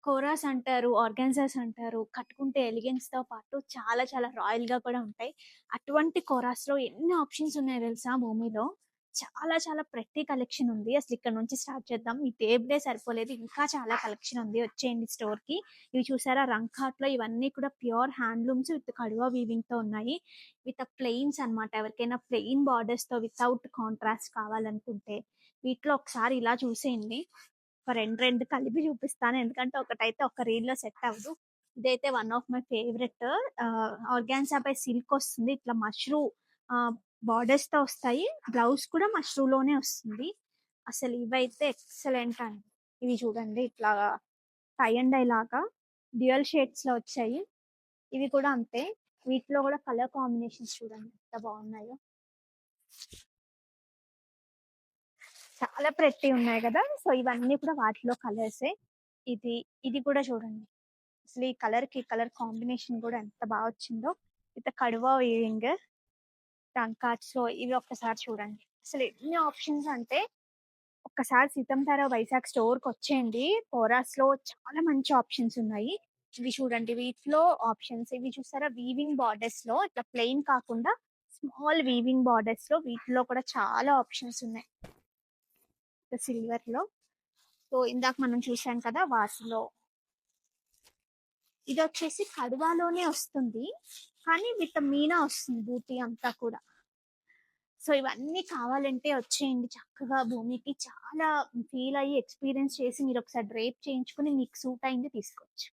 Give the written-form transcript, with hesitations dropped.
కోరాస్ అంటారు, ఆర్గాన్జాస్ అంటారు. కట్టుకుంటే ఎలిగెన్స్‌తో పాటు చాలా చాలా రాయల్‌గా కూడా ఉంటాయి. అటువంటి కోరాస్‌లో ఎన్ని ఆప్షన్స్ ఉన్నాయో తెలుసా భూమిలో. చాలా చాలా ప్రతి కలెక్షన్ ఉంది. అసలు ఇక్కడ నుంచి స్టార్ట్ చేద్దాం. ఈ టేబులే సరిపోలేదు. ఇంకా చాలా కలెక్షన్ ఉంది. వచ్చేయండి స్టోర్‌కి. ఇవి చూసారా రంకాట్లో ఇవన్నీ కూడా ప్యూర్ హ్యాండ్లూమ్స్ విత్ కడువా వీవింగ్‌తో ఉన్నాయి. విత్ ప్లెయిన్స్ అన్నమాట. ఎవరికైనా ప్లెయిన్ బార్డర్స్‌తో వితౌట్ కాంట్రాస్ట్ కావాలనుకుంటే వీటిలో ఒకసారి ఇలా చూసేయండి. ఒక 2 కలిపి చూపిస్తాను. ఎందుకంటే ఒకటైతే ఒక రీల్‌లో సెట్ అవ్వదు. ఇదైతే one of my favourite organza by silk వస్తుంది. ఇట్లా ఆహ్, బార్డర్స్‌తో వస్తాయి. బ్లౌజ్ కూడా మష్రూలోనే వస్తుంది. అసలు ఇవైతే ఎక్సలెంట్ అండి. ఇవి చూడండి ఇట్లా టై అండ్ డై లాగా డ్యూయల్ షేడ్స్‌లో వచ్చాయి. ఇవి కూడా అంతే. వీటిలో కూడా కలర్ కాంబినేషన్స్ చూడండి ఎంత బాగున్నాయో. చాలా ప్రెట్టి ఉన్నాయి గదా! సో, ఇవన్నీ కూడా వాటిలో కలర్సే. ఇది, ఇది కూడా చూడండి. అసలు ఈ కలర్‌కి కలర్ కాంబినేషన్ గూడా ఎంత బా వచ్చిందో. విత్ కడువా వీవింగ్, టంకాచ్‌లో ఇవి ఒక్కసారి చూడండి. అసలు ఎన్ని ఆప్షన్స్ అంటే ఒక్కసారి సీతంతార వైజాగ్ స్టోర్‌కొచ్చేయండి. పోరాస్‌లో చాలా మంచి ఆప్షన్స్ ఉన్నాయి. ఇవి చూడండి వీటిలో ఆప్షన్స్ ఇవి చూసారా వీవింగ్ బార్డర్స్‌లో ఇట్లా ప్లెయిన్ కాకుండా స్మాల్ వీవింగ్ బార్డర్స్‌లో వీటిలో కూడా చాలా ఆప్షన్స్ ఉన్నాయి. సిల్వర్‌లో. సో, ఇందాక మనం చూసాం కదా! వాటిలో ఇదొచ్చేసి కడవాలోనే వస్తుంది. కానీ విత్ మీనా వస్తుంది బూటీ అంతా కూడా. సో, ఇవన్నీ కావాలంటే వచ్చేయండి చక్కగా భూమికి చాలా ఫీల్ అయ్యి ఎక్స్‌పీరియన్స్ చేసి మీరొకసారి డ్రేప్ చేయించుకొని మీకు సూట్ అయింది తీసుకోవచ్చు.